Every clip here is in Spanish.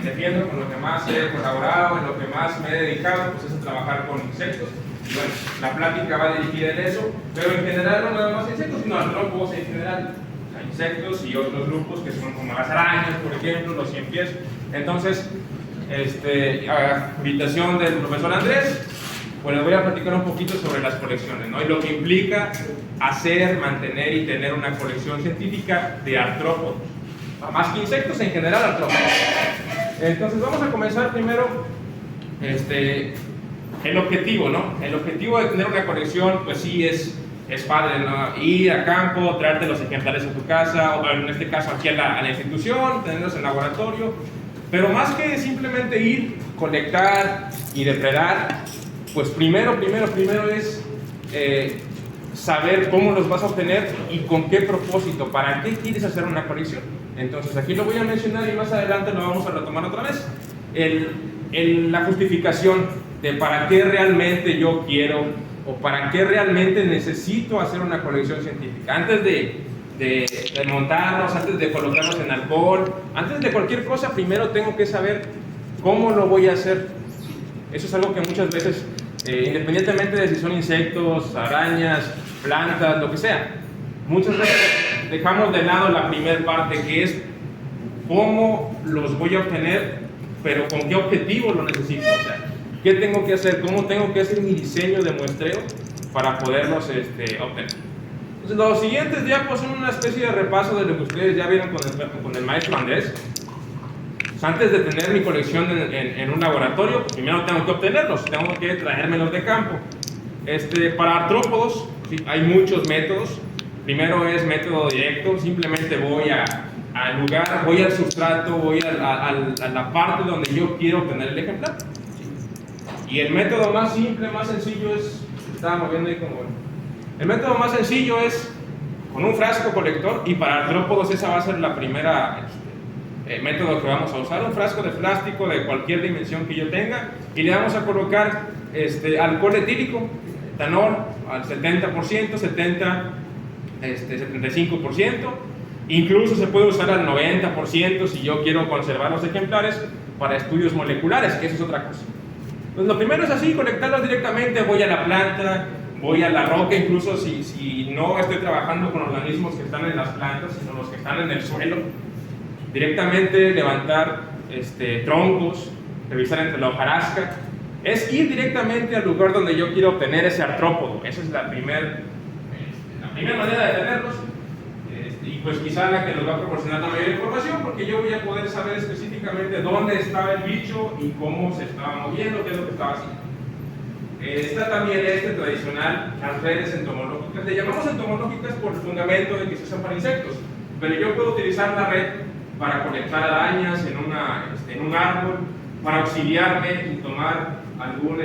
defiendo, con lo que más he colaborado, en lo que más me he dedicado, pues es a trabajar con insectos. Y bueno, la plática va dirigida en eso, pero en general no nada más insectos, sino artrópodos en general. O sea, insectos y otros grupos que son como las arañas, por ejemplo, los 100 pies. Entonces, a invitación del profesor Andrés, pues les voy a platicar un poquito sobre las colecciones, ¿no? Y lo que implica hacer, mantener y tener una colección científica de artrópodos. Más que insectos, en general artrópodos. Entonces vamos a comenzar primero el objetivo, ¿no? El objetivo de tener una colección, pues sí es padre, ¿no? Ir a campo, traerte los ejemplares a tu casa, o en este caso aquí a la institución, tenerlos en laboratorio, pero más que simplemente ir, colectar y depredar, pues primero es saber cómo los vas a obtener y con qué propósito, para qué quieres hacer una colección. Entonces aquí lo voy a mencionar y más adelante lo vamos a retomar otra vez. La justificación de para qué realmente yo quiero o para qué realmente necesito hacer una colección científica. Antes de montarlos, antes de colocarlos en alcohol, antes de cualquier cosa, primero tengo que saber cómo lo voy a hacer. Eso es algo que muchas veces, independientemente de si son insectos, arañas, plantas, lo que sea, muchas veces dejamos de lado la primera parte, que es cómo los voy a obtener, pero con qué objetivo lo necesito. O sea, qué tengo que hacer, cómo tengo que hacer mi diseño de muestreo para poderlos obtener. Entonces, los siguientes diapos son una especie de repaso de lo que ustedes ya vieron con el maestro Andrés. Pues antes de tener mi colección en un laboratorio, pues primero tengo que obtenerlos, tengo que traérmelos de campo. Para artrópodos, sí, hay muchos métodos. Primero es método directo, simplemente voy al lugar, voy al sustrato, voy a la parte donde yo quiero obtener el ejemplar. Y el método más simple, más sencillo es, estábamos viendo ahí como, el método más sencillo es con un frasco colector, y para artrópodos esa va a ser la primera método que vamos a usar, un frasco de plástico de cualquier dimensión que yo tenga, y le vamos a colocar alcohol etílico, etanol al 70%, 75%, incluso se puede usar al 90% si yo quiero conservar los ejemplares para estudios moleculares, que eso es otra cosa. Entonces, lo primero es así, conectarlos directamente, voy a la planta, voy a la roca, incluso si no estoy trabajando con organismos que están en las plantas, sino los que están en el suelo, directamente levantar troncos, revisar entre la hojarasca, es ir directamente al lugar donde yo quiero obtener ese artrópodo. Esa es la primera manera de tenerlos, y pues quizá la que nos va a proporcionar la mayor información, porque yo voy a poder saber específicamente dónde estaba el bicho y cómo se estaba moviendo, qué es lo que estaba haciendo. Está también tradicional, las redes entomológicas. Le llamamos entomológicas por el fundamento de que se usan para insectos, pero yo puedo utilizar la red para colectar arañas en un árbol, para auxiliarme y tomar algún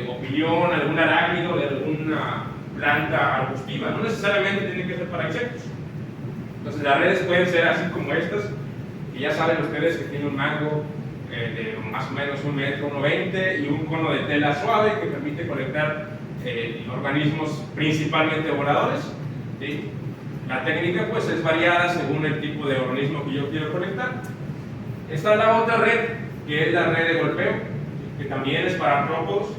opilión, algún arácnido de alguna planta arbustiva. No necesariamente tiene que ser para insectos. Entonces las redes pueden ser así como estas, que ya saben ustedes que tiene un mango de más o menos 1,90 m y un cono de tela suave que permite colectar organismos principalmente voladores, ¿sí? La técnica pues es variada según el tipo de organismo que yo quiero colectar. Está la otra red, que es la red de golpeo, que también es para artrópodos.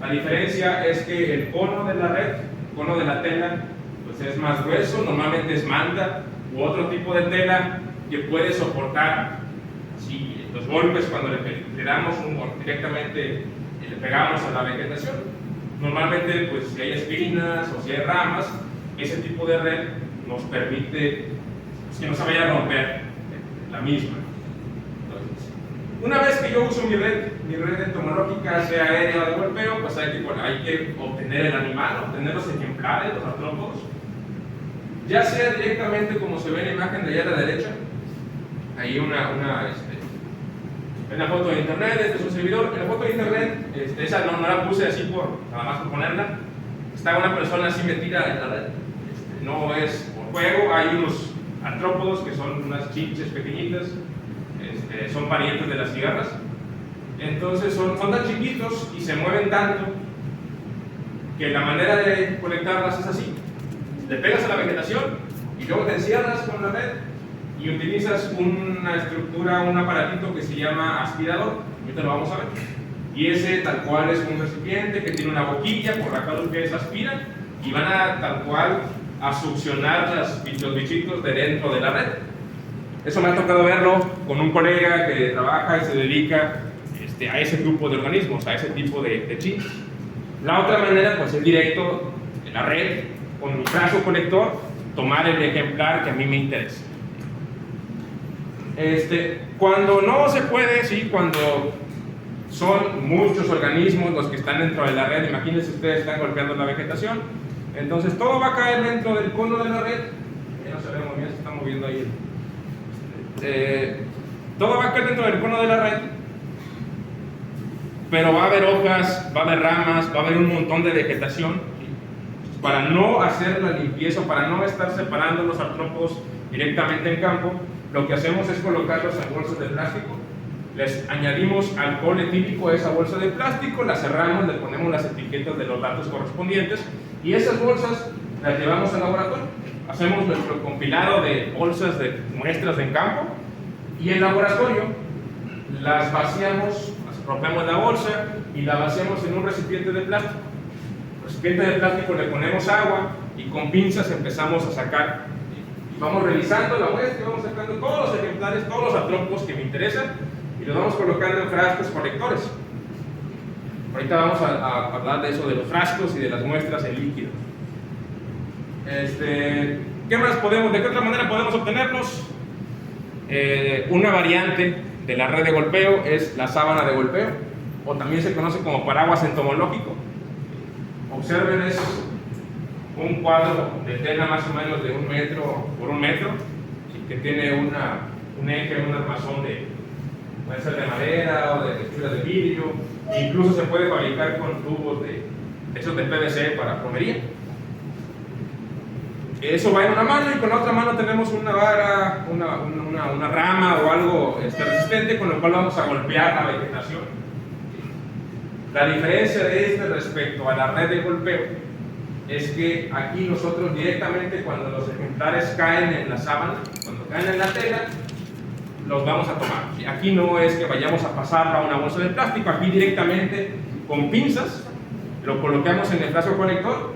La diferencia es que el cono de la red, el cono de la tela, pues es más grueso, normalmente es manta u otro tipo de tela que puede soportar los golpes cuando le damos directamente le pegamos a la vegetación. Normalmente, pues si hay espinas o si hay ramas, ese tipo de red nos permite que no se vaya a romper la misma. Entonces, una vez que yo uso mi red entomológica, sea aérea o de golpeo, pues hay que obtener el animal, obtener los ejemplares, los artrópodos, ya sea directamente como se ve en la imagen de allá a la derecha. Ahí una foto de internet, este es un servidor. En la foto de internet, esa no la puse así nada más por ponerla. Está una persona así metida en la red. No es por juego. Hay unos artrópodos que son unas chinches pequeñitas, son parientes de las cigarras. Entonces son tan chiquitos y se mueven tanto que la manera de conectarlas es así: le pegas a la vegetación y luego te encierras con la red y utilizas una estructura, un aparatito que se llama aspirador, ahorita lo vamos a ver, y ese tal cual es un recipiente que tiene una boquilla por la cual ustedes aspiran y van a tal cual a succionar los bichitos de dentro de la red. Eso me ha tocado verlo con un colega que trabaja y se dedica a ese grupo de organismos, a ese tipo de chips. La otra manera pues es directo en la red, con mi frasco conector, tomar el ejemplar que a mí me interesa. Cuando no se puede, sí, cuando son muchos organismos los que están dentro de la red, imagínense ustedes están golpeando la vegetación, entonces todo va a caer dentro del cono de la red, ya no se ve muy bien, se está moviendo ahí. Todo va a caer dentro del cono de la red, pero va a haber hojas, va a haber ramas, va a haber un montón de vegetación. Para no hacer la limpieza, para no estar separando los artrópodos directamente en campo, lo que hacemos es colocarlos en bolsas de plástico, les añadimos alcohol etílico a esa bolsa de plástico, la cerramos, le ponemos las etiquetas de los datos correspondientes y esas bolsas las llevamos al laboratorio. Hacemos nuestro compilado de bolsas de muestras en campo y en laboratorio las vaciamos, las rompemos la bolsa y la vaciamos en un recipiente de plástico. Recipiente de plástico le ponemos agua y con pinzas empezamos a sacar y vamos revisando la muestra y vamos sacando todos los ejemplares, todos los artrópodos que me interesan y los vamos colocando en frascos colectores. Ahorita vamos a hablar de eso, de los frascos y de las muestras en líquido. ¿Qué más podemos, de qué otra manera podemos obtenerlos? Una variante de la red de golpeo es la sábana de golpeo, o también se conoce como paraguas entomológico. Observen, es un cuadro de tela más o menos de 1 metro por 1 metro, que tiene un eje, un armazón puede ser de madera o de textura de vidrio, e incluso se puede fabricar con tubos esos de PVC para plomería. Eso va en una mano y con la otra mano tenemos una vara, una rama o algo resistente con lo cual vamos a golpear la vegetación. La diferencia de respecto a la red de golpeo es que aquí nosotros directamente cuando los ejemplares caen en la sábana, cuando caen en la tela, los vamos a tomar. Aquí no es que vayamos a pasarlo a una bolsa de plástico, aquí directamente con pinzas lo colocamos en el frasco conector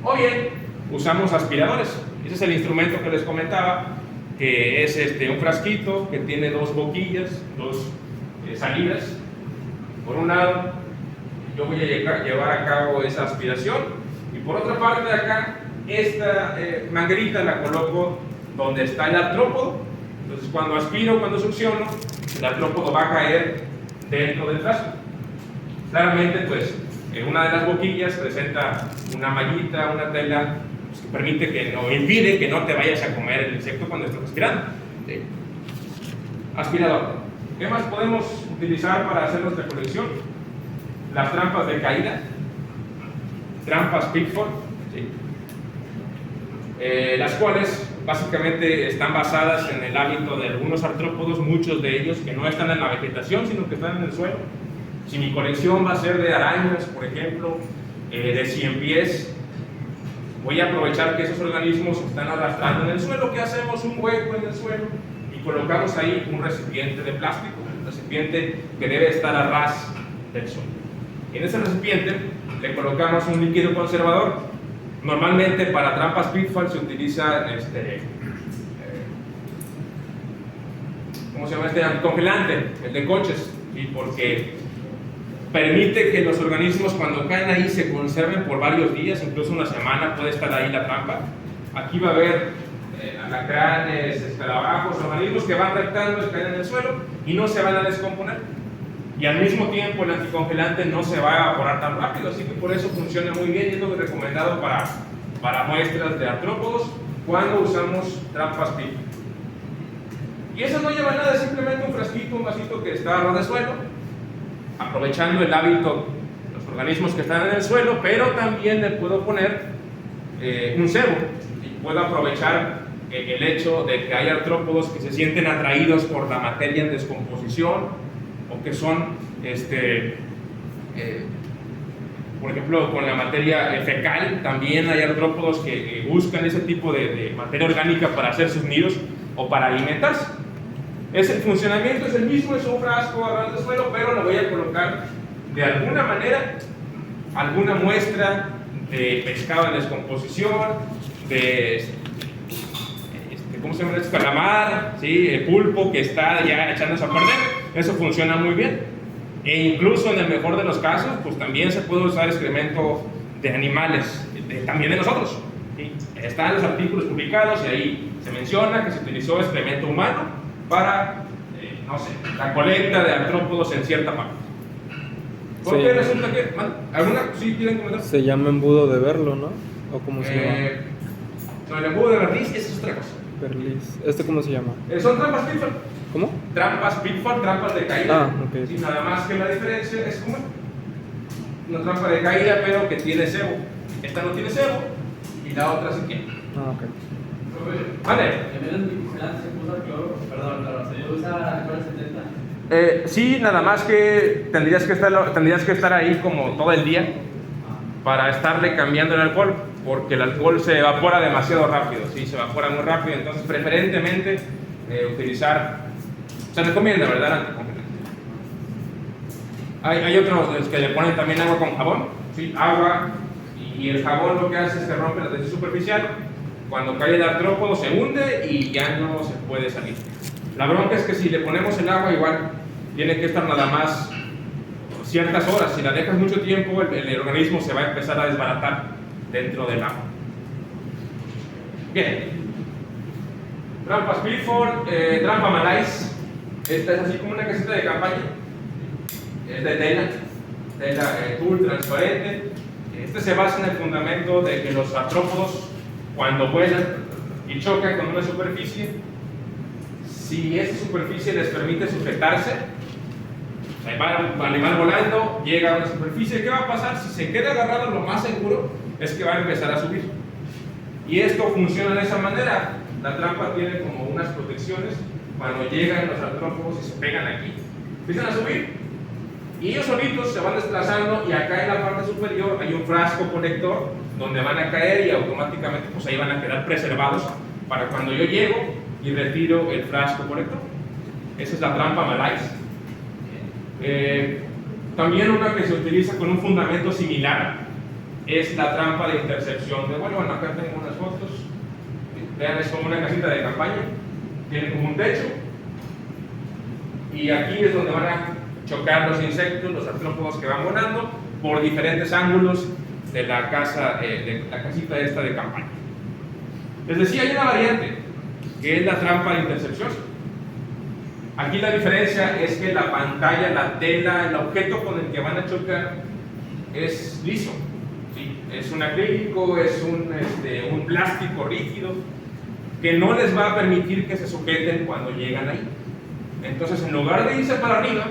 o bien usamos aspiradores. Ese es el instrumento que les comentaba, que es un frasquito que tiene 2 boquillas, 2 salidas. Por un lado, yo voy a llevar a cabo esa aspiración y por otra parte acá, esta manguerita la coloco donde está el artrópodo. Entonces cuando aspiro, cuando succiono, el artrópodo va a caer dentro del frasco. Claramente pues una de las boquillas presenta una mallita, una tela que permite que no impide que no te vayas a comer el insecto cuando estás aspirando. ¿Sí? Aspirador. ¿Qué más podemos utilizar para hacer nuestra colección? Las trampas de caída, trampas Pickford, ¿sí? Las cuales básicamente están basadas en el hábito de algunos artrópodos, muchos de ellos que no están en la vegetación sino que están en el suelo. Si mi colección va a ser de arañas, por ejemplo, de 100 pies, voy a aprovechar que esos organismos están arrastrando en el suelo. ¿Qué hacemos? Un hueco en el suelo y colocamos ahí un recipiente de plástico, un recipiente que debe estar a ras del suelo. En ese recipiente le colocamos un líquido conservador. Normalmente para trampas Pitfall se utiliza ¿cómo se llama? Anticongelante, el de coches, ¿sí? Porque permite que los organismos cuando caen ahí se conserven por varios días, incluso una semana puede estar ahí la trampa. Aquí va a haber alacranes, escarabajos, organismos que van rectando y caen en el suelo y no se van a descomponer. Y al mismo tiempo el anticongelante no se va a evaporar tan rápido, así que por eso funciona muy bien y es lo recomendado para muestras de artrópodos cuando usamos trampas Pitfall. Y eso no lleva nada, es simplemente un frasquito, un vasito que está a ras de suelo, aprovechando el hábito de los organismos que están en el suelo, pero también le puedo poner un cebo y puedo aprovechar el hecho de que hay artrópodos que se sienten atraídos por la materia en descomposición o que son, por ejemplo, con la materia fecal. También hay artrópodos que buscan ese tipo de materia orgánica para hacer sus nidos. o para alimentarse. El funcionamiento es el mismo, es un frasco a ras de suelo, pero lo voy a colocar de alguna manera, alguna muestra de pescado en descomposición, de ¿cómo se llama? Calamar, ¿sí? El pulpo que está ya echándose a perder. Eso funciona muy bien. E incluso en el mejor de los casos, pues también se puede usar excremento de animales, también de nosotros, ¿sí? Están los artículos publicados y ahí se menciona que se utilizó excremento humano para, no sé, la colecta de artrópodos en cierta parte. ¿Por qué resulta que? ¿Alguna sí quieren comentar? Se llama embudo de verlo, ¿no? ¿O cómo se llama? No, el embudo de verliz, esa es otra cosa. Verliz. ¿Cómo se llama? Son trampas pitfall. ¿Cómo? Trampas pitfall, trampas de caída. Ok. Sí, nada más que la diferencia es como una trampa de caída, pero que tiene cebo. Esta no tiene cebo y la otra sí tiene. Ok. Vale. Se usa alcohol 70. Sí, nada más que tendrías que estar ahí como todo el día para estarle cambiando el alcohol, porque el alcohol se evapora demasiado rápido, sí, se evapora muy rápido, entonces preferentemente utilizar, se recomienda, ¿verdad? Hay otros que le ponen también agua con jabón, sí, agua, y el jabón lo que hace es que rompe la tensión superficial. Cuando cae el artrópodo se hunde y ya no se puede salir. La bronca es que si le ponemos el agua, igual tiene que estar nada más ciertas horas. Si la dejas mucho tiempo, el organismo se va a empezar a desbaratar dentro del agua. Bien. Trampas Pitford, trampa Malais. Esta es así como una casita de campaña. Es de tela tul transparente. Este se basa en el fundamento de que los artrópodos, cuando vuelan y chocan con una superficie, si esa superficie les permite sujetarse, va el animal volando, llega a una superficie, ¿qué va a pasar? Si se queda agarrado, lo más seguro es que va a empezar a subir. Y esto funciona de esa manera. La trampa tiene como unas protecciones. Cuando llegan los artrópodos y se pegan aquí, empiezan a subir y ellos solitos se van desplazando, y acá en la parte superior hay un frasco conector donde van a caer y automáticamente pues ahí van a quedar preservados para cuando yo llego y retiro el frasco conector. Esa es la trampa Malais. También una que se utiliza con un fundamento similar es la trampa de intercepción de vuelo. Bueno, acá tengo unas fotos. Vean, es como una casita de campaña, tiene como un techo, y aquí es donde van a chocar los insectos, los artrópodos que van volando por diferentes ángulos de la casa, de la casita esta de campaña. Les decía, hay una variante que es la trampa de intercepción. Aquí la diferencia es que la pantalla, la tela, el objeto con el que van a chocar es liso, ¿sí? Es un acrílico, es un plástico rígido que no les va a permitir que se sujeten cuando llegan ahí. Entonces, en lugar de irse para arriba,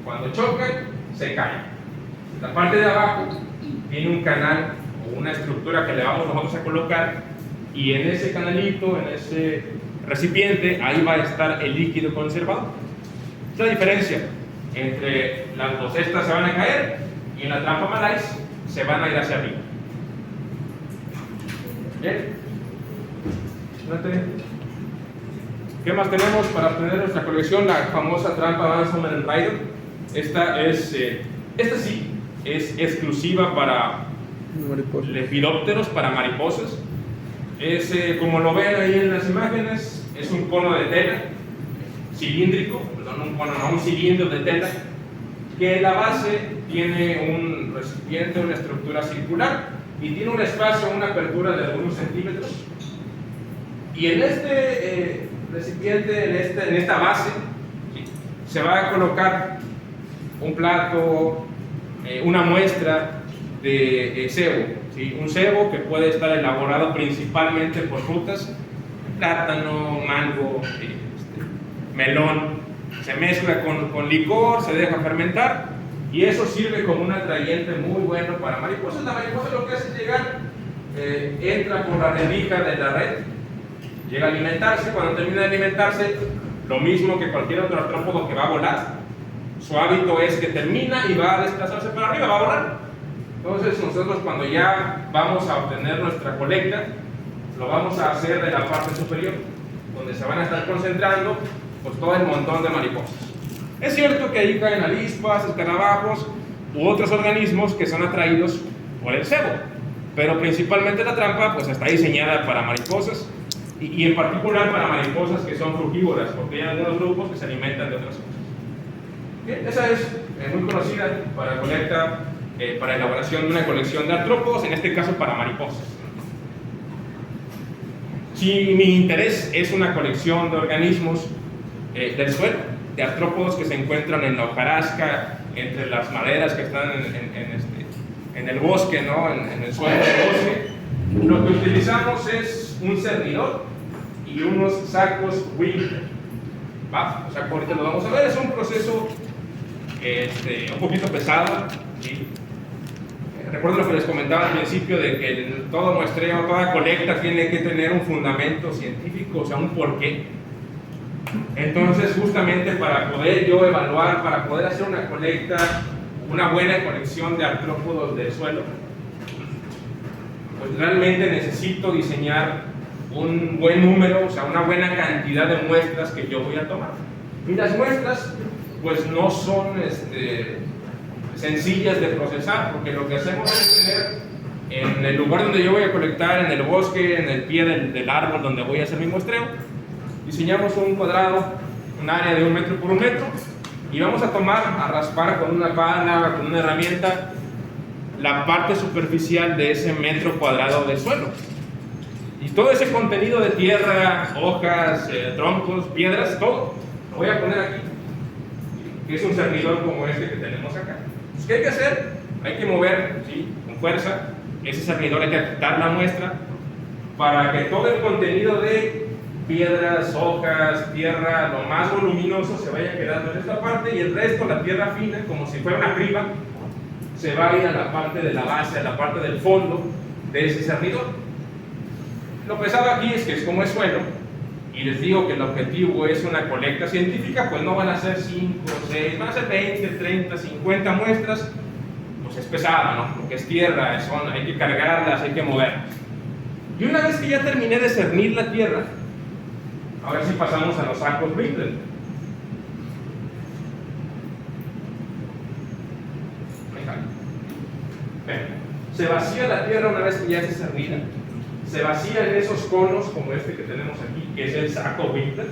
cuando chocan, se caen. La parte de abajo tiene un canal o una estructura que le vamos nosotros a colocar, y en ese canalito, en ese recipiente, ahí va a estar el líquido conservado. Esta es la diferencia entre las dos. Estas se van a caer y en la trampa Malais se van a ir hacia arriba. Bien. ¿Qué más tenemos para obtener nuestra colección? La famosa trampa Bantam and Rider. Esta sí es exclusiva para lepidópteros, para mariposas. Como lo ven ahí en las imágenes, es un cono de tela cilíndrico, perdón, un cono, no, un cilindro de tela, que en la base tiene un recipiente, una estructura circular, y tiene un espacio, una apertura de algunos centímetros. Y en este recipiente, en esta base, ¿sí?, se va a colocar un plato, una muestra de cebo, ¿sí? Un cebo que puede estar elaborado principalmente por frutas, plátano, mango, melón. Se mezcla con licor, se deja fermentar, y eso sirve como un atrayente muy bueno para mariposas. La mariposa lo que hace es llegar, entra por la rendija de la red, llega a alimentarse. Cuando termina de alimentarse, lo mismo que cualquier otro artrópodo que va a volar, su hábito es que termina y va a desplazarse para arriba, va a volar. Entonces nosotros, cuando ya vamos a obtener nuestra colecta, lo vamos a hacer de la parte superior. donde se van a estar concentrando pues todo el montón de mariposas. Es cierto que ahí caen avispas, escarabajos u otros organismos que son atraídos por el cebo, pero principalmente la trampa pues está diseñada para mariposas y en particular para mariposas que son frugívoras, porque hay algunos grupos que se alimentan de otras cosas. Bien, esa es muy conocida para colecta, para elaboración de una colección de artrópodos, en este caso para mariposas. Si mi interés es una colección de organismos del suelo, de artrópodos que se encuentran en la hojarasca, entre las maderas que están en el bosque, ¿no? en el suelo del bosque, lo que utilizamos es un cernidor y unos sacos Winkler. O sea, ahorita lo vamos a ver, es un proceso un poquito pesado. ¿Sí? Recuerdo lo que les comentaba al principio de que todo muestreo, toda colecta tiene que tener un fundamento científico, o sea, un porqué. Entonces, justamente para poder yo evaluar, para poder hacer una colecta, una buena colección de artrópodos del suelo, pues realmente necesito diseñar un buen número, o sea, una buena cantidad de muestras que yo voy a tomar. Y las muestras, pues no son sencillas de procesar, porque lo que hacemos es tener en el lugar donde yo voy a colectar, en el bosque, en el pie del árbol donde voy a hacer mi muestreo, diseñamos un cuadrado, un área de 1 metro por 1 metro, y vamos a tomar, a raspar con una pala, con una herramienta, la parte superficial de ese metro cuadrado de suelo. Y todo ese contenido de tierra, hojas, troncos, piedras, todo, lo voy a poner aquí, que es un cernidor como este que tenemos acá. Pues, ¿qué hay que hacer? Hay que mover, ¿sí?, con fuerza ese cernidor, hay que quitar la muestra para que todo el contenido de piedras, hojas, tierra, lo más voluminoso se vaya quedando en esta parte, y el resto, la tierra fina, como si fuera una criba, se va a ir a la parte de la base, a la parte del fondo de ese cernidor. Lo pesado aquí es que es como es suelo, y les digo que el objetivo es una colecta científica, pues no van a ser 5, 6, van a ser 20, 30, 50 muestras, pues es pesada, ¿no? Porque es tierra, hay que cargarlas, hay que moverlas. Y una vez que ya terminé de cernir la tierra, a ver si pasamos a los sacos Winkler. Se vacía la tierra una vez que ya está cernida, se vacía en esos conos como este que tenemos aquí, que es el saco Winkler,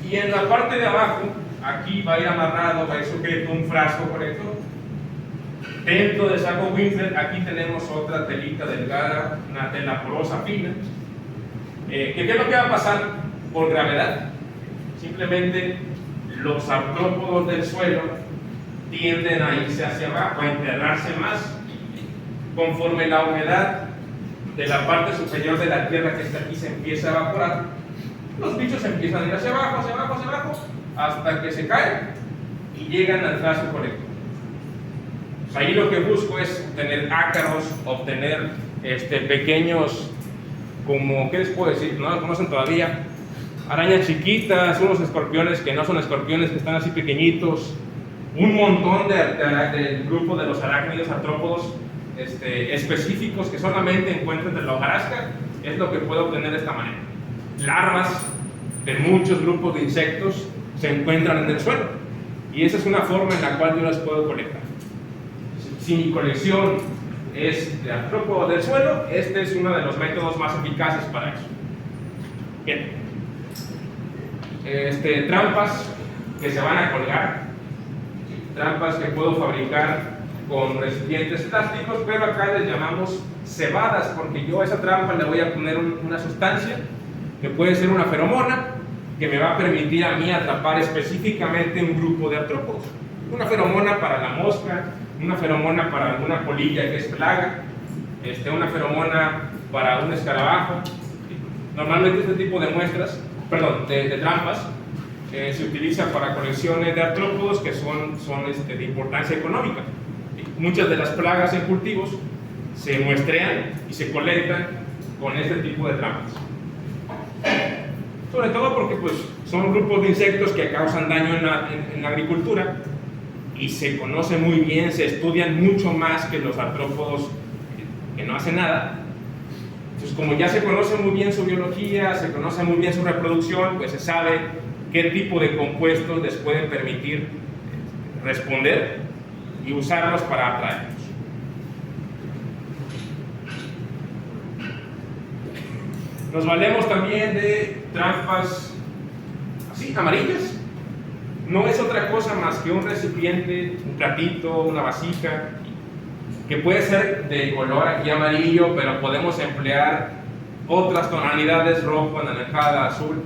y en la parte de abajo, aquí va a ir amarrado, va a ir sujeto un frasco colector. Dentro del saco Winkler, aquí tenemos otra telita delgada, una tela porosa fina. ¿Qué es lo que va a pasar por gravedad? Simplemente los artrópodos del suelo tienden a irse hacia abajo, a enterrarse más. Conforme la humedad de la parte superior de la tierra que está aquí se empieza a evaporar, los bichos empiezan a ir hacia abajo, hacia abajo, hacia abajo, hasta que se caen y llegan al frasco colector. Pues ahí lo que busco es obtener ácaros, obtener pequeños, como, ¿qué les puedo decir? No lo conocen todavía. Arañas chiquitas, unos escorpiones que no son escorpiones, que están así pequeñitos, un montón del grupo de los arácnidos artrópodos específicos que solamente encuentro entre la hojarasca, es lo que puedo obtener de esta manera. Larvas de muchos grupos de insectos se encuentran en el suelo, y esa es una forma en la cual yo las puedo colectar. Si mi colección es de artrópodos del suelo, este es uno de los métodos más eficaces para eso. Bien. Trampas que se van a colgar, trampas que puedo fabricar con recipientes plásticos, pero acá les llamamos cebadas, porque yo a esa trampa le voy a poner una sustancia que puede ser una feromona, que me va a permitir a mí atrapar específicamente un grupo de artrópodos. Una feromona para la mosca, una feromona para alguna polilla que es plaga, una feromona para un escarabajo. Normalmente este tipo de muestras, de trampas, se utiliza para colecciones de artrópodos que son de importancia económica. Muchas de las plagas en cultivos se muestrean y se colectan con este tipo de trampas. Sobre todo porque pues, son grupos de insectos que causan daño en la agricultura, y se conoce muy bien, se estudian mucho más que los artrópodos que no hacen nada. Entonces, como ya se conoce muy bien su biología, se conoce muy bien su reproducción, pues se sabe qué tipo de compuestos les pueden permitir responder y usarlos para atraerlos. Nos valemos también de trampas así, amarillas. No es otra cosa más que un recipiente, un platito, una vasija, que puede ser de color aquí amarillo, pero podemos emplear otras tonalidades, rojo, anaranjada, azul.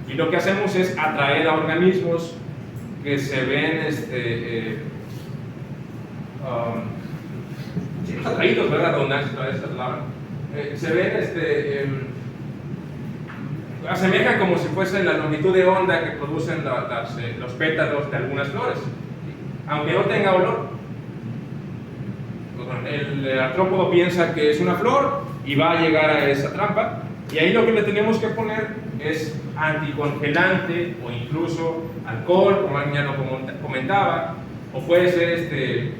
Y lo que hacemos es atraer a organismos que se ven atraídos, ¿verdad? Redundancia, toda esa palabra. Se ven, asemejan como si fuese la longitud de onda que producen los pétalos de algunas flores, aunque no tenga olor. El artrópodo piensa que es una flor y va a llegar a esa trampa, y ahí lo que le tenemos que poner es anticongelante o incluso alcohol, como alguien ya lo comentaba, o puede ser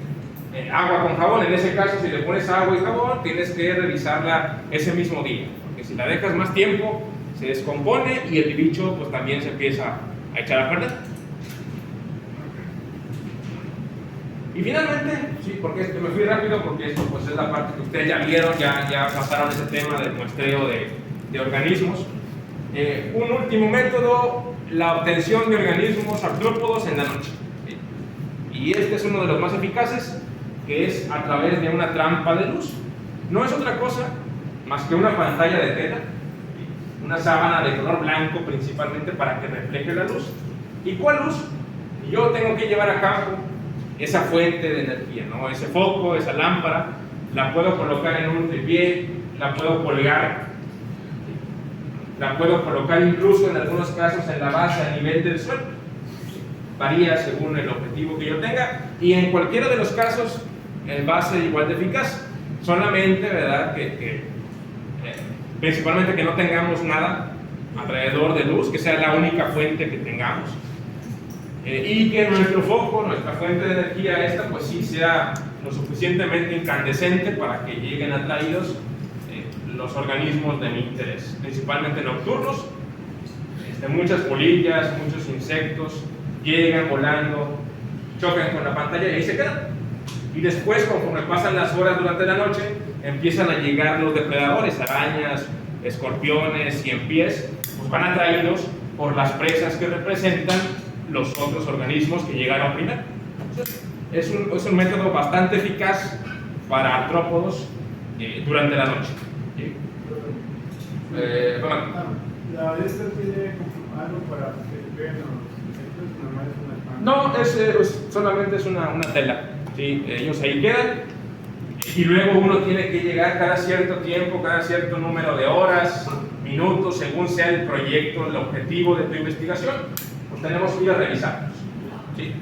agua con jabón. En ese caso, si le pones agua y jabón, tienes que revisarla ese mismo día, porque si la dejas más tiempo se descompone y el bicho pues también se empieza a echar a perder. Y finalmente, sí, porque me fui rápido porque esto pues es la parte que ustedes ya vieron, ya pasaron ese tema del muestreo de organismos. Un último método, la obtención de organismos artrópodos en la noche. Y este es uno de los más eficaces, que es a través de una trampa de luz. No es otra cosa más que una pantalla de tela, una sábana de color blanco principalmente para que refleje la luz. ¿Y cuál luz? Yo tengo que llevar a cabo esa fuente de energía, ¿no? Ese foco, esa lámpara, la puedo colocar en un tripié, la puedo colgar, la puedo colocar incluso en algunos casos en la base a nivel del suelo. Varía según el objetivo que yo tenga, y en cualquiera de los casos va a ser igual de eficaz. Solamente, ¿verdad?, principalmente que no tengamos nada alrededor de luz, que sea la única fuente que tengamos, y que nuestro foco, nuestra fuente de energía esta, pues sí sea lo suficientemente incandescente para que lleguen atraídos los organismos de mi interés, principalmente nocturnos. Muchas polillas, muchos insectos llegan volando, chocan con la pantalla y ahí se quedan. Y después, conforme pasan las horas durante la noche, empiezan a llegar los depredadores, arañas, escorpiones, ciempiés, pues van atraídos por las presas que representan los otros organismos que llegaron primero. Entonces, es un método bastante eficaz para artrópodos durante la noche. ¿La de esta tiene algo para que vean los insectos? No, solamente es una tela. ¿Sí? Ellos ahí quedan, y luego uno tiene que llegar cada cierto tiempo, cada cierto número de horas, minutos, según sea el proyecto, el objetivo de tu investigación, pues tenemos que ir a revisarlos. ¿Sí?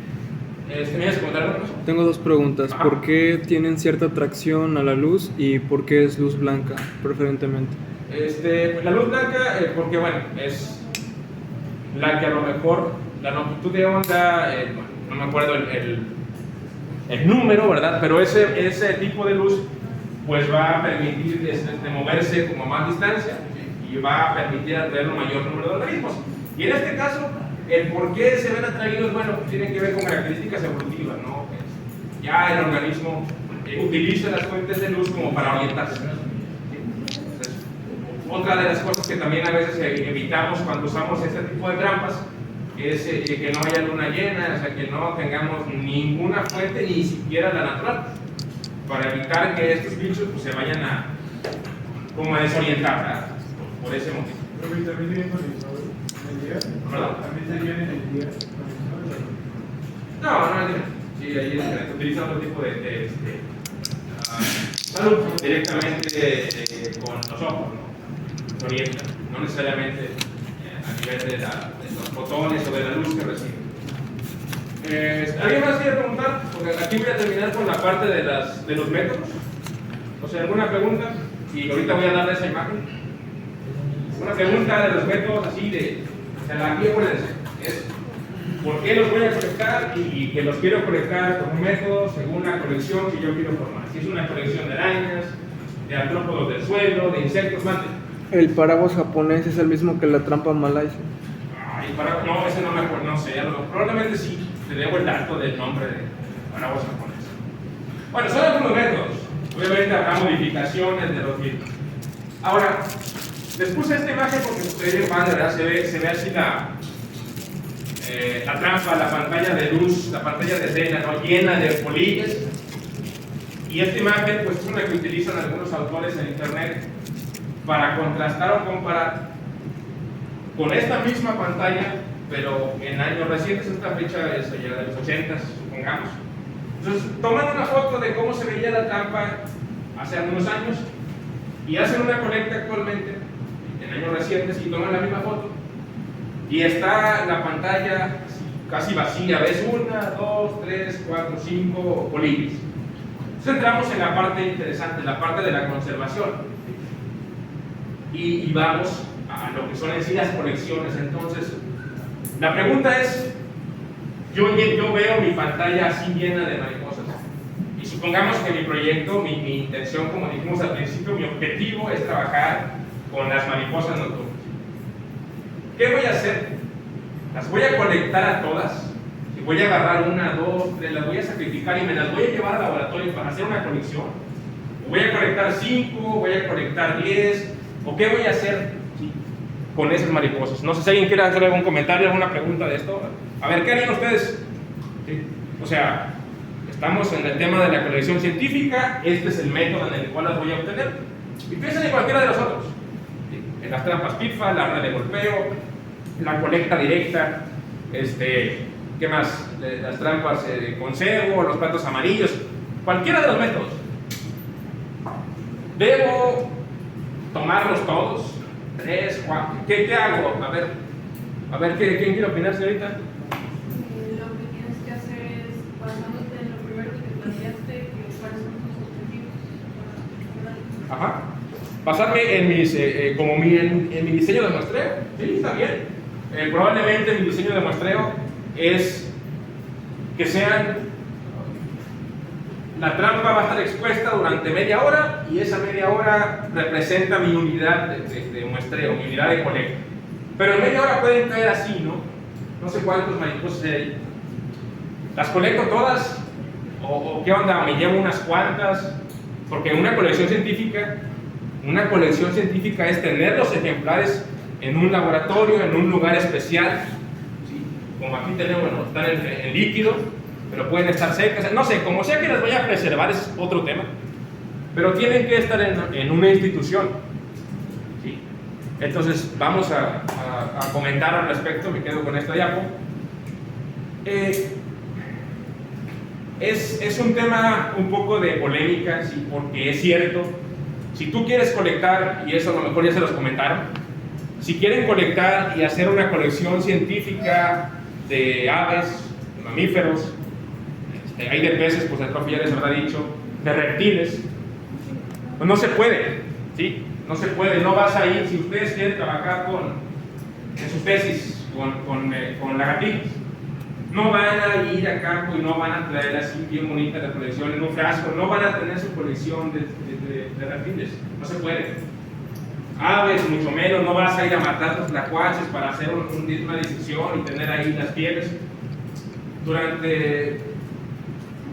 ¿Tenías que contar algo? Tengo dos preguntas. Ajá. ¿Por qué tienen cierta atracción a la luz y por qué es luz blanca, preferentemente? La luz blanca, porque bueno, es la que a lo mejor, la longitud de onda, no me acuerdo el número, ¿verdad? Pero ese tipo de luz pues va a permitir moverse como a más distancia y va a permitir atraer un mayor número de organismos. Y en este caso, el por qué se ven atraídos, bueno, tiene que ver con características evolutivas, ¿no? Ya el organismo utiliza las fuentes de luz como para orientarse. Entonces, otra de las cosas que también a veces evitamos cuando usamos este tipo de trampas es que no haya luna llena, o sea, que no tengamos ninguna fuente, ni siquiera la natural, para evitar que estos bichos pues, se vayan a desorientar, ¿verdad? Por ese motivo. Pero también se viene con el sol en el día. ¿Perdón? También se viene en el día con el sol. No, sí, ahí se utiliza otro tipo de salud directamente con los ojos, ¿no? Se orienta, no necesariamente a nivel de los fotones o de la luz que reciben. ¿Alguien más quiere preguntar? Porque aquí voy a terminar con la parte de los métodos. O sea, ¿alguna pregunta? Y ahorita voy a darle esa imagen. Una pregunta de los métodos así aquí acuérdense, es ¿por qué los voy a conectar? Y que los quiero conectar con un método según la colección que yo quiero formar. Si es una colección de arañas, de artrópodos del suelo, de insectos, mande. El paraguas japonés es el mismo que la trampa malaysia. Ay, no, ese no me acuerdo, no sé, probablemente sí, te debo el dato del nombre de paraguas japonés. Bueno, son algunos métodos, obviamente habrá modificaciones de los mismos. Ahora, les puse esta imagen porque ustedes van, ¿verdad? Se ve así la trampa, la pantalla de luz, la pantalla de escena, ¿no? Llena de polillas. Y esta imagen pues, es una que utilizan algunos autores en internet para contrastar o comparar con esta misma pantalla, pero en años recientes. Esta fecha es allá de los 80, supongamos. Entonces, toman una foto de cómo se veía la trampa hace algunos años y hacen una colecta actualmente, en años recientes, y toman la misma foto. Y está la pantalla casi vacía, ves 1, 2, 3, 4, 5 polillas. Entonces entramos en la parte interesante, la parte de la conservación. Y vamos a lo que son en sí las colecciones. Entonces, la pregunta es, yo veo mi pantalla así llena de mariposas. Y supongamos que mi proyecto, mi intención, como dijimos al principio, mi objetivo es trabajar con las mariposas nocturnas. ¿Qué voy a hacer? Las voy a colectar a todas, y voy a agarrar 1, 2, 3, las voy a sacrificar y me las voy a llevar al laboratorio para hacer una colección. O voy a colectar 5, voy a colectar 10, o qué voy a hacer con esas mariposas. No sé si alguien quiere hacer algún comentario, alguna pregunta de esto. A ver, ¿qué harían ustedes? ¿Sí? O sea, estamos en el tema de la colección científica, este es el método en el cual las voy a obtener. Y piensen en cualquiera de los otros. ¿Sí? En las trampas PIFA, la red de golpeo, la colecta directa, ¿qué más? Las trampas de conservo, los platos amarillos, cualquiera de los métodos. Debo tomarlos todos, 3, 4, ¿qué hago? A ver, ¿quién quiere opinar, señorita? Lo que tienes que hacer es, basándote en lo primero que te planteaste, cuáles son tus objetivos. Ajá. Basarme en mi diseño de muestreo. Sí, está bien. Probablemente mi diseño de muestreo es que la trampa va a estar expuesta durante media hora y esa media hora representa mi unidad de muestreo, mi unidad de colecta. Pero en media hora pueden caer así, ¿no? No sé cuántos mariposas hay. ¿Las colecto todas? ¿O qué onda? ¿Me llevo unas cuantas? Porque una colección científica es tener los ejemplares en un laboratorio, en un lugar especial, ¿sí? Como aquí tenemos, bueno, están en líquido, pero pueden estar secas, no sé, como sea que las vaya a preservar es otro tema, pero tienen que estar en una institución, ¿sí? Entonces vamos a comentar al respecto, me quedo con esta diapo. Es un tema un poco de polémica, ¿sí? Porque es cierto, si tú quieres colectar, y eso a lo mejor ya se los comentaron, si quieren colectar y hacer una colección científica de aves, de mamíferos, hay de peces, pues el profe ya les habrá dicho, de reptiles, pues no se puede, ¿sí? No se puede, no vas a ir, si ustedes quieren trabajar en sus tesis con lagartijas, no van a ir a campo y no van a traer así bien bonita la colección en un frasco, no van a tener su colección de reptiles, no se puede. Aves, mucho menos, no vas a ir a matar los tlacuaches para hacer una disección y tener ahí las pieles. Durante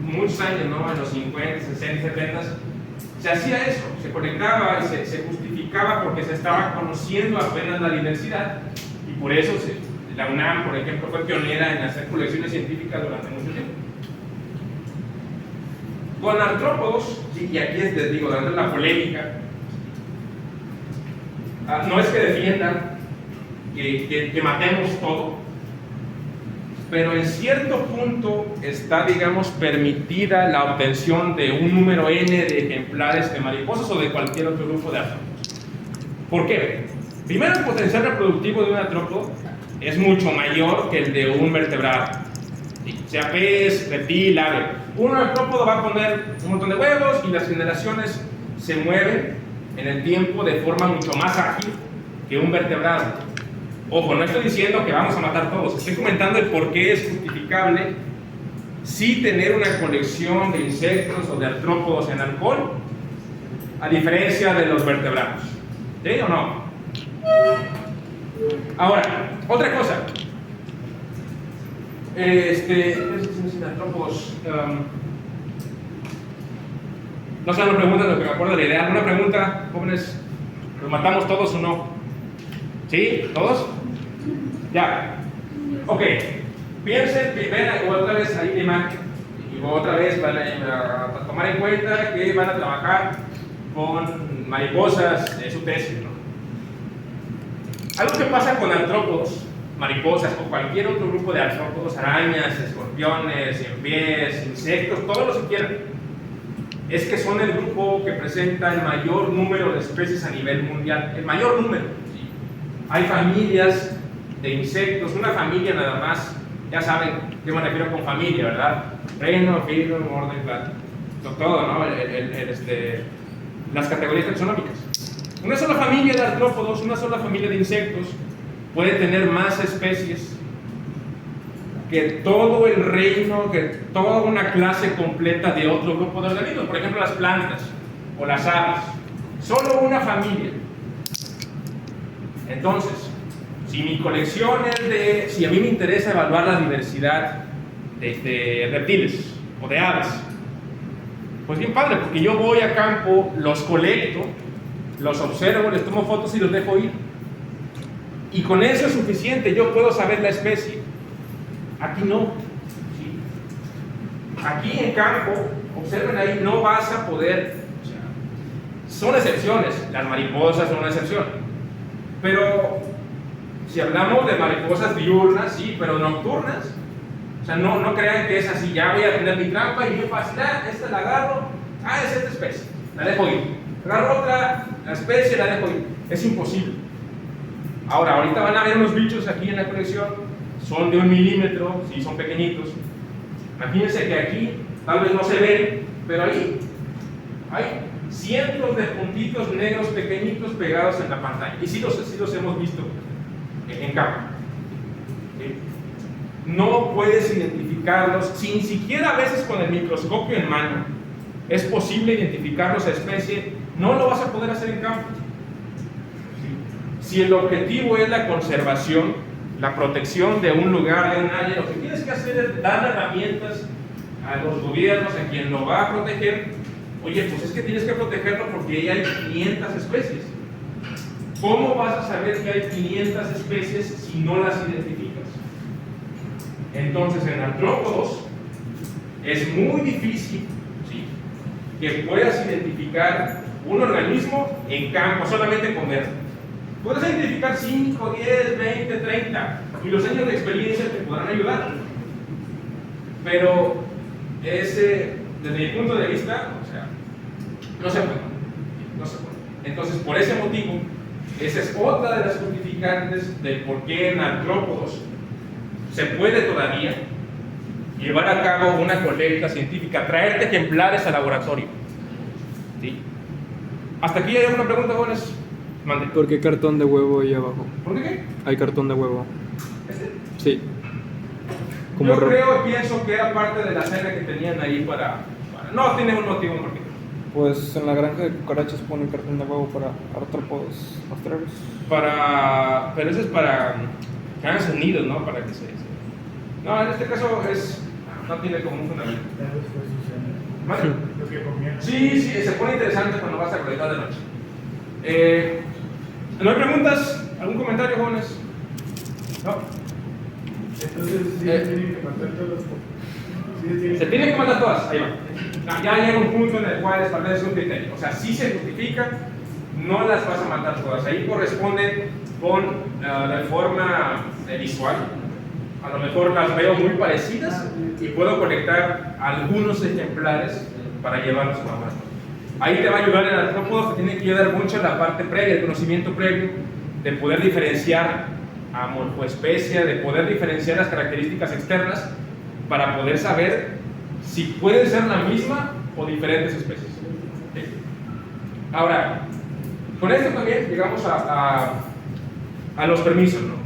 muchos años, ¿no? En los 50, 60, 70, se hacía eso, se conectaba y se justificaba porque se estaba conociendo apenas la diversidad y por eso la UNAM, por ejemplo, fue pionera en hacer colecciones científicas durante mucho tiempo. Con artrópodos, ¿sí? Y aquí les digo, dando la polémica, no es que defiendan que matemos todo, pero en cierto punto está, digamos, permitida la obtención de un número n de ejemplares de mariposas o de cualquier otro grupo de artrópodos. ¿Por qué? Primero, el potencial reproductivo de un artrópodo es mucho mayor que el de un vertebrado, sea pez, reptil, ave. Un artrópodo va a poner un montón de huevos y las generaciones se mueven en el tiempo de forma mucho más ágil que un vertebrado. Ojo, no estoy diciendo que vamos a matar todos, estoy comentando el por qué es justificable sí tener una colección de insectos o de artrópodos en alcohol a diferencia de los vertebrados. ¿Sí o no? Ahora, otra cosa. Artrópodos. No se hagan preguntas, lo que me acuerdo de la idea. ¿Alguna pregunta, jóvenes? ¿Los matamos todos o no? ¿Sí? ¿Todos? Ya. Ok. Piensen, ven otra vez ahí la imagen. Y otra vez van a tomar en cuenta que van a trabajar con mariposas de su tesis, ¿no? Algo que pasa con artrópodos, mariposas o cualquier otro grupo de artrópodos, arañas, escorpiones, ciempiés, insectos, todos los que quieran, es que son el grupo que presenta el mayor número de especies a nivel mundial, el mayor número. ¿Sí? Hay familias de insectos, una familia nada más, ya saben qué me refiero con familia, ¿verdad? Reino, filo, orden, claro, todo, ¿no? Las categorías taxonómicas. Una sola familia de artrópodos, una sola familia de insectos puede tener más especies que todo el reino, que toda una clase completa de otro grupo de organismos. Por ejemplo, las plantas o las aves. Solo una familia. Entonces, si mi colección es si a mí me interesa evaluar la diversidad de reptiles o de aves, pues bien padre, porque yo voy a campo, los colecto, los observo, les tomo fotos y los dejo ir. Y con eso es suficiente, yo puedo saber la especie. Aquí no. ¿Sí? Aquí en campo, observen ahí, no vas a poder. O sea, son excepciones, las mariposas son una excepción. Pero si hablamos de mariposas diurnas, sí, pero nocturnas. O sea, no crean que es así, ya voy a tener mi trampa y yo fácil, esta la agarro, es esta especie, la dejo ir. Agarro otra, la especie, la dejo ir. Es imposible. Ahora, ahorita van a ver unos bichos aquí en la colección, son de 1 milímetro, sí, son pequeñitos. Imagínense que aquí tal vez no se ven, pero ahí hay cientos de puntitos negros pequeñitos pegados en la pantalla. Y sí los hemos visto en campo. ¿Sí? No puedes identificarlos, sin siquiera a veces con el microscopio en mano, es posible identificarlos a especie, no lo vas a poder hacer en campo. Si el objetivo es la conservación, la protección de un lugar, de un área, lo que tienes que hacer es dar herramientas a los gobiernos, a quien lo va a proteger. Oye, pues es que tienes que protegerlo porque ahí hay 500 especies. ¿Cómo vas a saber que hay 500 especies si no las identificas? Entonces, en artrópodos es muy difícil, ¿sí?, que puedas identificar un organismo en campo solamente con verlo. Puedes identificar 5, 10, 20, 30 y los años de experiencia te podrán ayudar. Pero desde mi punto de vista, o sea, no se puede. No se puede. Entonces, por ese motivo, esa es otra de las justificantes del por qué en artrópodos se puede todavía llevar a cabo una colecta científica, traerte ejemplares al laboratorio. ¿Sí? ¿Hasta aquí hay alguna pregunta, jóvenes? Mande. ¿Por qué cartón de huevo ahí abajo? ¿Por qué? Hay cartón de huevo. ¿Este? Sí. Yo creo, pienso que era parte de la cena que tenían ahí para... No tiene un motivo en particular. Pues en la granja de cucarachas ponen cartón de huevo para artrópodos rastreros. Pero eso es para que hagan sonidos, ¿no? Para que se... No, en este caso no tiene como un fundamento. ¿Vale? Lo que comían. Sí, se pone interesante cuando vas a colectar de noche. ¿No hay preguntas? ¿Algún comentario, jóvenes? ¿No? Entonces, sí, tienen que matar todas las. Se tienen que matar todas, ahí va. Ya llega un punto en el cual establece un criterio. O sea, si se justifica, no las vas a matar todas. Ahí corresponde con la forma visual. A lo mejor las veo muy parecidas y puedo colectar algunos ejemplares para llevarlos a la muestra. Ahí te va a ayudar el artrópodo, te tiene que ayudar mucho la parte previa, el conocimiento previo, de poder diferenciar a morfoespecia, de poder diferenciar las características externas para poder saber si pueden ser la misma o diferentes especies. ¿Sí? Ahora, con esto también llegamos a los permisos, ¿no?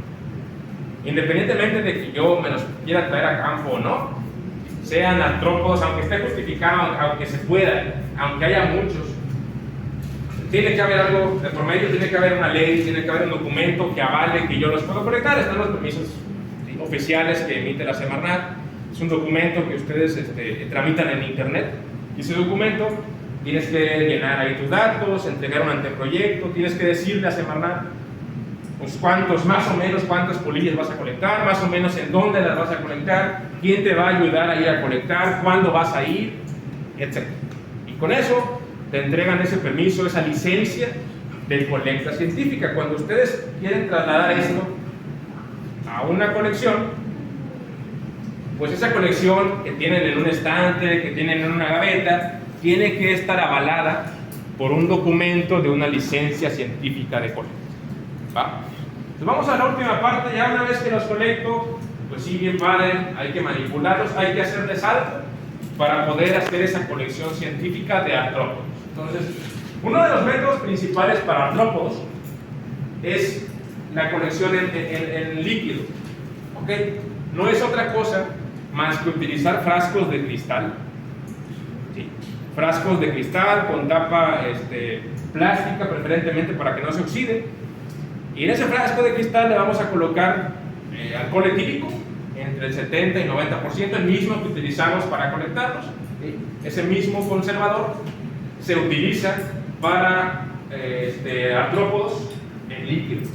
Independientemente de que yo me los quiera traer a campo o no, sean artrópodos, aunque esté justificado, aunque se pueda, aunque haya muchos, tiene que haber algo de por medio, tiene que haber una ley, tiene que haber un documento que avale que yo los puedo colectar. Están los permisos, ¿sí?, oficiales que emite la Semarnat. Es un documento que ustedes tramitan en internet, y ese documento tienes que llenar ahí tus datos, entregar un anteproyecto, tienes que decirle a Semarnat pues más o menos cuántas polillas vas a colectar, más o menos en dónde las vas a colectar, quién te va a ayudar a ir a colectar, cuándo vas a ir, etc. Y con eso te entregan ese permiso, esa licencia de colecta científica. Cuando ustedes quieren trasladar esto a una colección, pues esa colección que tienen en un estante, que tienen en una gaveta, tiene que estar avalada por un documento de una licencia científica de colecta. ¿Va? Entonces vamos a la última parte. Ya una vez que los colecto, pues sí, bien padre, hay que manipularlos, hay que hacerles algo para poder hacer esa colección científica de artrópodos. Entonces, uno de los métodos principales para artrópodos es la colección en líquido. ¿Ok? No es otra cosa más que utilizar frascos de cristal. ¿Sí? Frascos de cristal con tapa plástica, preferentemente para que no se oxide. Y en ese frasco de cristal le vamos a colocar alcohol etílico entre el 70 y 90%, el mismo que utilizamos para colectarlos. ¿Sí? Ese mismo conservador se utiliza para artrópodos en líquidos.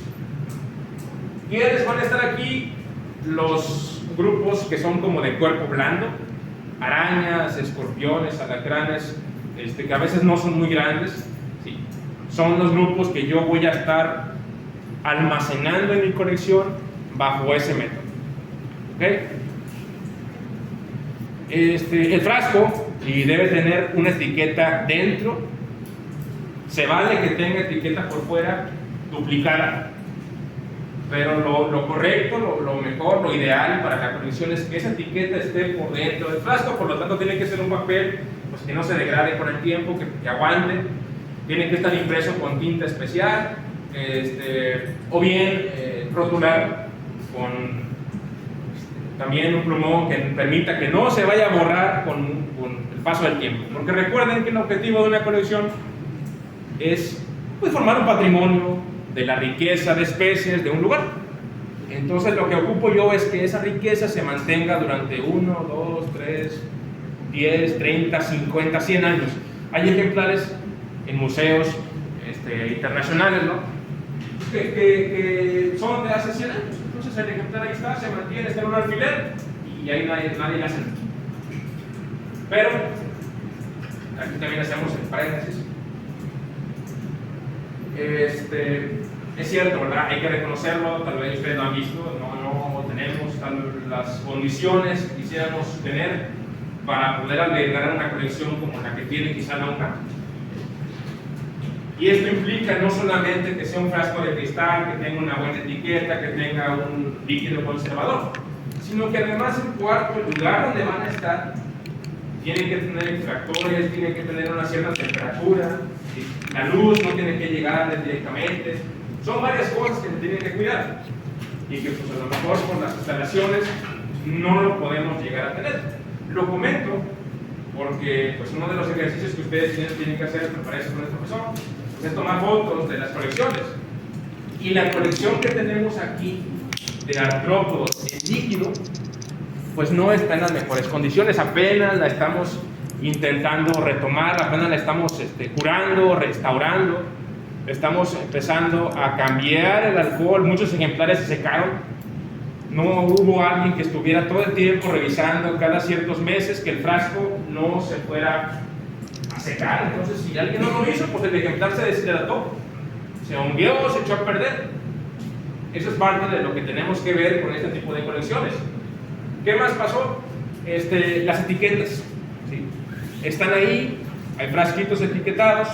¿Quiénes van a estar aquí? Los grupos que son como de cuerpo blando, arañas, escorpiones, alacranes, que a veces no son muy grandes. ¿Sí? Son los grupos que yo voy a estar almacenando en mi colección bajo ese método. ¿Okay? El frasco, y debe tener una etiqueta dentro, se vale que tenga etiqueta por fuera duplicada, pero lo correcto, lo mejor, lo ideal para la colección es que esa etiqueta esté por dentro del frasco. Por lo tanto tiene que ser un papel pues, que no se degrade con el tiempo, que aguante. Tiene que estar impreso con tinta especial, o bien rotular con también un plumón que permita que no se vaya a borrar con el paso del tiempo. Porque recuerden que el objetivo de una colección es pues, formar un patrimonio de la riqueza de especies de un lugar. Entonces lo que ocupo yo es que esa riqueza se mantenga durante 1, 2, 3, 10, 30, 50, 100 años. Hay ejemplares en museos internacionales, ¿no?, que son de hace 100 años. Entonces el ejemplar ahí está, se mantiene, está en un alfiler y ahí nadie le hace nada. Pero aquí también hacemos el paréntesis. Es cierto, ¿verdad? Hay que reconocerlo, tal vez ustedes lo han visto, no tenemos las condiciones que quisiéramos tener para poder albergar una colección como la que tiene quizá la UNAM. Y esto implica no solamente que sea un frasco de cristal, que tenga una buena etiqueta, que tenga un líquido conservador, sino que además el cuarto, el lugar donde van a estar, tiene que tener extractores, tiene que tener una cierta temperatura, ¿sí? La luz no tiene que llegar directamente. Son varias cosas que se tienen que cuidar y que pues, a lo mejor con las instalaciones no lo podemos llegar a tener. Lo comento porque pues, uno de los ejercicios que ustedes tienen que hacer, me parece, con el profesor, es tomar fotos de las colecciones. Y la colección que tenemos aquí de artrópodos en líquido, pues no está en las mejores condiciones. Apenas la estamos intentando retomar, apenas la estamos curando, restaurando. Estamos empezando a cambiar el alcohol. Muchos ejemplares se secaron. No hubo alguien que estuviera todo el tiempo revisando cada ciertos meses que el frasco no se fuera a secar. Entonces, si alguien no lo hizo, pues el ejemplar se deshidrató, se hongueó, se echó a perder. Eso es parte de lo que tenemos que ver con este tipo de colecciones. ¿Qué más pasó? Las etiquetas, ¿sí? Están ahí, hay frasquitos etiquetados,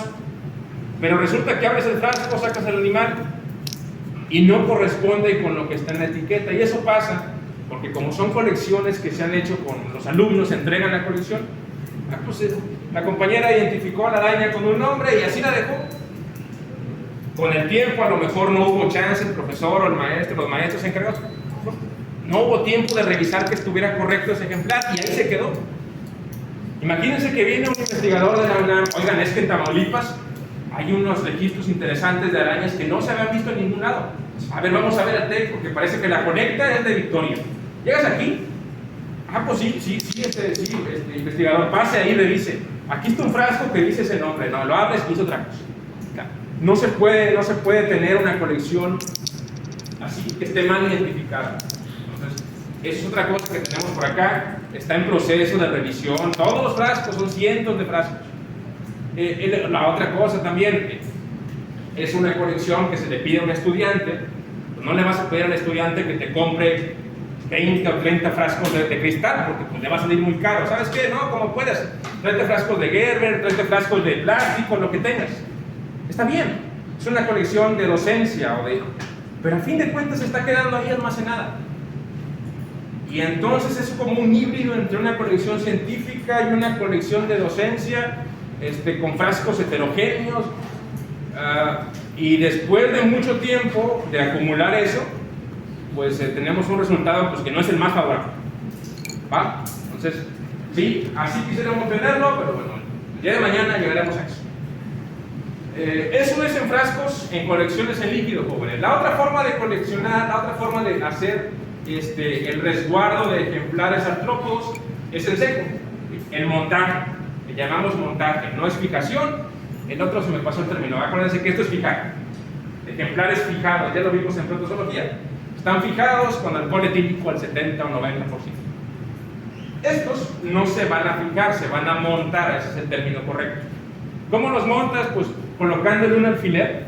pero resulta que abres el frasco, sacas el animal y no corresponde con lo que está en la etiqueta. Y eso pasa porque como son colecciones que se han hecho con los alumnos, entregan la colección, pues la compañera identificó a la araña con un nombre y así la dejó. Con el tiempo a lo mejor no hubo chance, el profesor o el maestro, los maestros encargados, no hubo tiempo de revisar que estuviera correcto ese ejemplar y ahí se quedó. Imagínense que viene un investigador de la UNAM, oigan, es que en Tamaulipas hay unos registros interesantes de arañas que no se habían visto en ningún lado. A ver, vamos a ver el TEC, porque parece que la conecta es de Victoria. Llegas aquí, pues sí, investigador, pase ahí, revise. Aquí está un frasco que dice ese nombre, no, lo abres y es otra cosa. No se puede tener una colección así que esté mal identificada. Entonces, eso es otra cosa que tenemos por acá, está en proceso de revisión. Todos los frascos son cientos de frascos. La otra cosa también es una colección que se le pide a un estudiante. Pues no le vas a pedir al estudiante que te compre 20 o 30 frascos de cristal, porque pues, le va a salir muy caro. ¿Sabes qué? No, como puedas. Tráete frascos de Gerber, tráete frascos de plástico, lo que tengas. Está bien, es una colección de docencia, pero a fin de cuentas se está quedando ahí almacenada. Y entonces es como un híbrido entre una colección científica y una colección de docencia, con frascos heterogéneos. Y después de mucho tiempo de acumular eso, pues tenemos un resultado pues, que no es el más favorable. ¿Va? Entonces, sí, así quisiéramos tenerlo, pero bueno, el día de mañana llegaremos a eso. Eso es en frascos, en colecciones en líquido, jóvenes. La otra forma de coleccionar, la otra forma de hacer el resguardo de ejemplares artrópodos es en seco, el montaje, que llamamos montaje, no es fijación. El otro se me pasó el término, acuérdense que esto es fijar. Ejemplares fijados, ya lo vimos en protozoología. Están fijados con alcohol etílico al 70 o 90%. Estos no se van a fijar, se van a montar, ese es el término correcto. ¿Cómo los montas? Pues colocándole un alfiler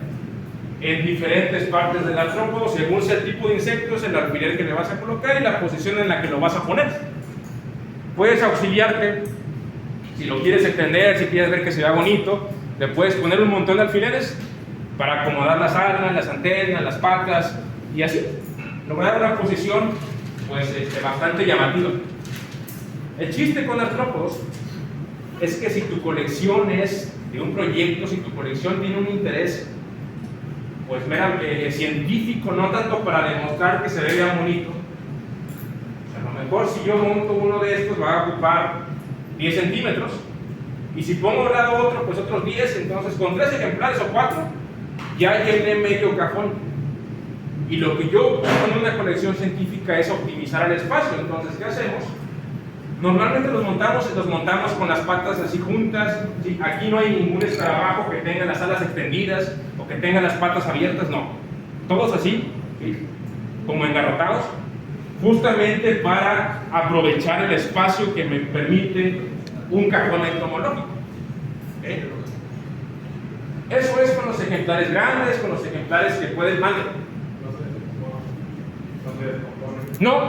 en diferentes partes del artrópodo, según sea el tipo de insecto, es el alfiler que le vas a colocar y la posición en la que lo vas a poner. Puedes auxiliarte, si lo quieres extender, si quieres ver que se vea bonito, le puedes poner un montón de alfileres para acomodar las alas, las antenas, las patas y así, lograr una posición pues, bastante llamativa. El chiste con artrópodos es que si tu colección es de un proyecto, si tu colección tiene un interés pues científico, no tanto para demostrar que se vea bonito, a lo mejor si yo monto uno de estos va a ocupar 10 centímetros y si pongo al lado otro, pues otros 10, entonces con 3 ejemplares o 4 ya llené medio cajón. Y lo que yo busco en una colección científica es optimizar el espacio. Entonces, ¿qué hacemos? Normalmente los montamos con las patas así juntas. ¿Sí? Aquí no hay ningún escarabajo que tenga las alas extendidas o que tenga las patas abiertas, no. Todos así, ¿sí? Como engarrotados, justamente para aprovechar el espacio que me permite un cajón entomológico. ¿Okay? Eso es con los ejemplares grandes, con los ejemplares que pueden mandar. No,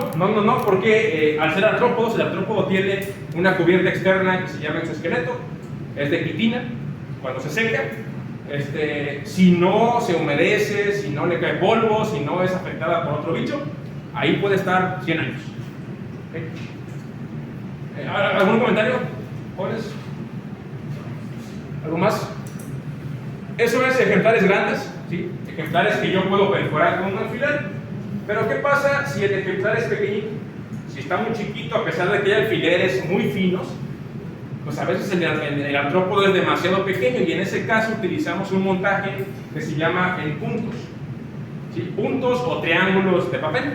porque al ser artrópodos, el artrópodo tiene una cubierta externa que se llama exoesqueleto, es de quitina, cuando se seca, si no se humedece, si no le cae polvo, si no es afectada por otro bicho, ahí puede estar 100 años. ¿Okay? ¿Algún comentario, jóvenes? ¿Algo más? Eso es ejemplares grandes, ¿sí? Ejemplares que yo puedo perforar con un alfiler. Pero ¿qué pasa si el ejemplar es pequeñito? Si está muy chiquito, a pesar de que hay alfileres muy finos, pues a veces el artrópodo es demasiado pequeño y en ese caso utilizamos un montaje que se llama en puntos. ¿Sí? Puntos o triángulos de papel.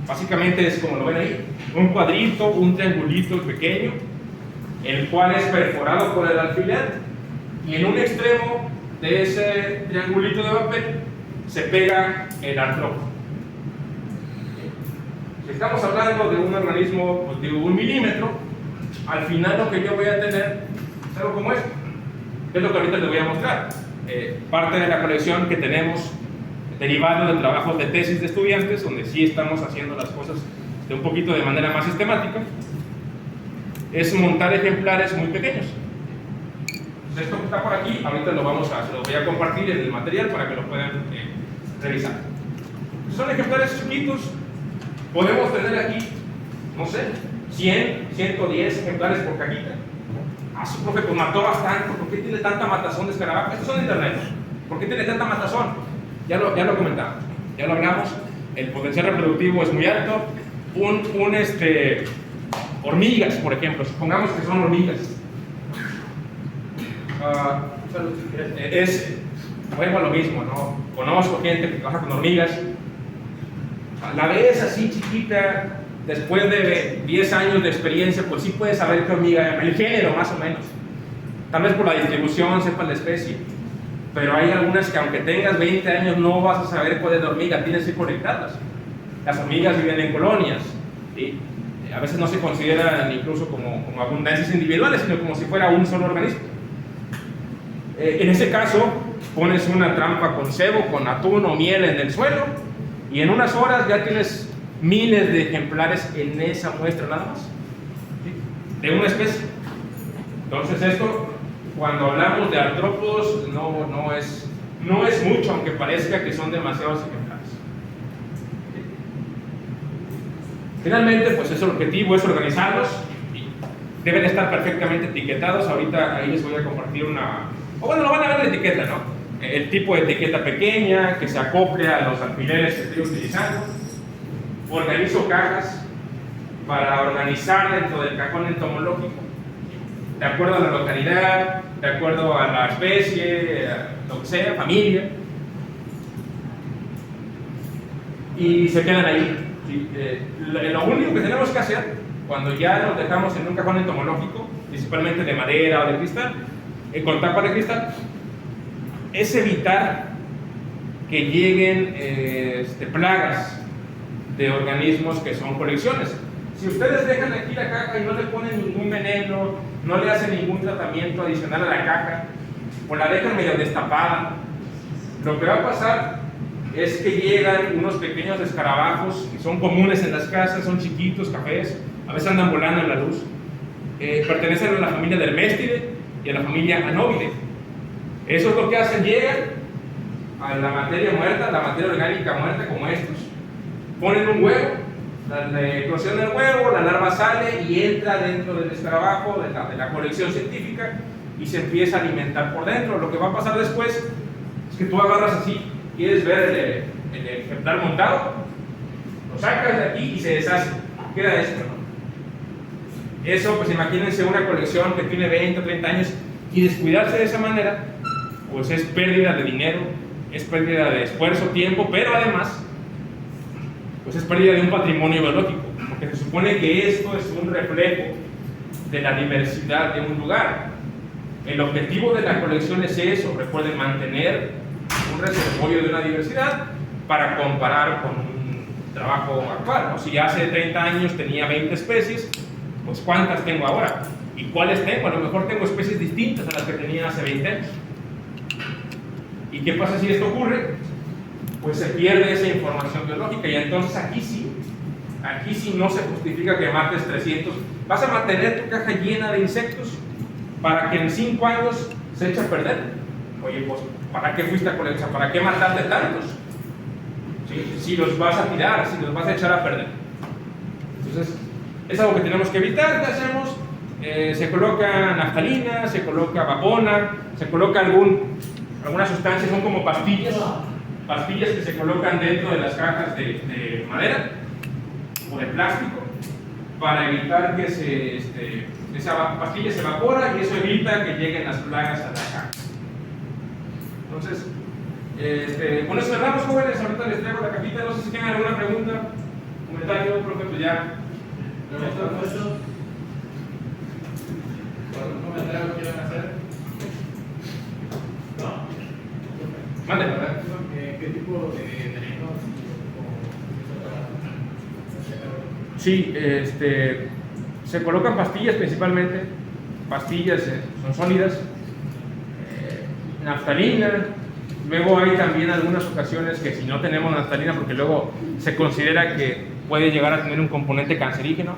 Básicamente es como lo ven ahí, un cuadrito, un triangulito pequeño, el cual es perforado por el alfiler y en un extremo de ese triangulito de papel se pega el artrópodo. Si estamos hablando de un organismo pues, de 1 milímetro, al final lo que yo voy a tener es algo como esto, que es lo que ahorita les voy a mostrar. Parte de la colección que tenemos derivado de trabajos de tesis de estudiantes, donde sí estamos haciendo las cosas de un poquito de manera más sistemática, es montar ejemplares muy pequeños. Entonces, esto que está por aquí, ahorita se lo voy a compartir en el material para que lo puedan revisar. Son ejemplares chiquitos. Podemos tener aquí, no sé, 100, 110 ejemplares por cajita. Su profe, pues mató bastante. ¿Por qué tiene tanta matazón de escarabajo? Estos son de internet. ¿Por qué tiene tanta matazón? Ya lo comentamos, ya lo hablamos. El potencial reproductivo es muy alto. Hormigas, por ejemplo, supongamos que son hormigas. Vuelvo a lo mismo, ¿no? Conozco gente que trabaja con hormigas, la ves así chiquita, después de 10 años de experiencia, pues sí puedes saber qué hormiga, el género más o menos. Tal vez por la distribución sepas la especie, pero hay algunas que aunque tengas 20 años no vas a saber cuál es la hormiga, tienes que conectarlas. Las hormigas viven en colonias, ¿sí? A veces no se consideran incluso como abundancias individuales, sino como si fuera un solo organismo. En ese caso, pones una trampa con cebo, con atún o miel en el suelo, y en unas horas ya tienes miles de ejemplares en esa muestra nada más, ¿sí? De una especie. Entonces esto, cuando hablamos de artrópodos, no es mucho, aunque parezca que son demasiados ejemplares. ¿Sí? Finalmente, pues el objetivo es organizarlos, y deben estar perfectamente etiquetados. Ahorita ahí les voy a compartir lo van a ver en la etiqueta, ¿no? El tipo de etiqueta pequeña que se acople a los alfileres que estoy utilizando. Organizo cajas para organizar dentro del cajón entomológico, de acuerdo a la localidad, de acuerdo a la especie, lo que sea, familia, y se quedan ahí. ¿Sí? Lo único que tenemos que hacer cuando ya nos dejamos en un cajón entomológico, principalmente de madera o de cristal, con tapa de cristal, es evitar que lleguen plagas de organismos que son colecciones. Si ustedes dejan aquí la caja y no le ponen ningún veneno, no le hacen ningún tratamiento adicional a la caja, o la dejan medio destapada, lo que va a pasar es que llegan unos pequeños escarabajos que son comunes en las casas, son chiquitos, cafés, a veces andan volando en la luz, pertenecen a la familia del Dermestide y a la familia Anobide. Eso es lo que hacen, llegan a la materia muerta, la materia orgánica muerta, como estos, ponen un huevo, la eclosión del huevo, la larva sale y entra dentro del escarabajo, de la colección científica, y se empieza a alimentar por dentro. Lo que va a pasar después es que tú agarras así, quieres ver el ejemplar montado, lo sacas de aquí y se deshace, queda esto, ¿no? Eso, pues imagínense una colección que tiene 20 o 30 años y descuidarse de esa manera, pues es pérdida de dinero, es pérdida de esfuerzo, tiempo, pero además pues es pérdida de un patrimonio biológico, porque se supone que esto es un reflejo de la diversidad de un lugar. El objetivo de la colección es eso, recuerden, mantener un reservorio de una diversidad para comparar con un trabajo actual, ¿no? Si hace 30 años tenía 20 especies, pues ¿cuántas tengo ahora? ¿Y cuáles tengo? A lo mejor tengo especies distintas a las que tenía hace 20 años. ¿Y qué pasa si esto ocurre? Pues se pierde esa información biológica, y entonces aquí sí no se justifica que mates 300. Vas a mantener tu caja llena de insectos para que en 5 años se eche a perder. Oye, pues ¿para qué fuiste a colección? ¿Para qué mataste tantos? ¿Sí? Si los vas a tirar, si los vas a echar a perder. Entonces es algo que tenemos que evitar. ¿Qué hacemos? Se coloca naftalina, se coloca vapona, se coloca algunas sustancias, son como pastillas que se colocan dentro de las cajas de madera o de plástico, para evitar que esa pastilla se evapora, y eso evita que lleguen las plagas a la caja. Entonces, con eso cerramos, jóvenes. Ahorita les traigo la cajita, no sé si tienen alguna pregunta, comentario, profe, pues ya. ¿Algún comentario que quieran hacer? No. Mande. ¿Qué tipo de venenos? Sí, se colocan pastillas principalmente, pastillas son sólidas, naftalina. Luego hay también algunas ocasiones que si no tenemos naftalina, porque luego se considera que puede llegar a tener un componente cancerígeno,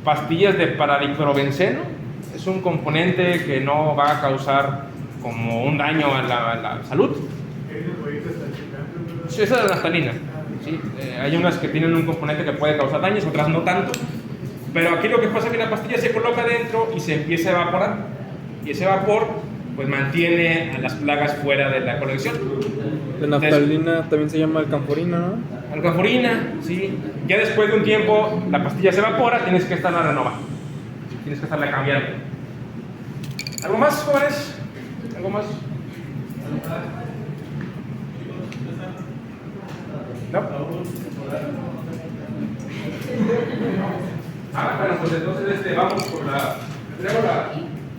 pastillas de paradiclorobenceno, es un componente que no va a causar como un daño a la salud. Sí, esa es la naftalina. Sí, hay unas que tienen un componente que puede causar daños, otras no tanto, pero aquí lo que pasa es que la pastilla se coloca dentro y se empieza a evaporar, y ese vapor pues mantiene a las plagas fuera de la colección. La naftalina también se llama alcanforina, ¿no? Alcanforina, sí. Ya después de un tiempo la pastilla se evapora, tienes que estarla renovando, tienes que estarla cambiando. ¿Algo más, jóvenes? ¿Algo más? ¿No? Bueno, pues entonces vamos por la... Tenemos la...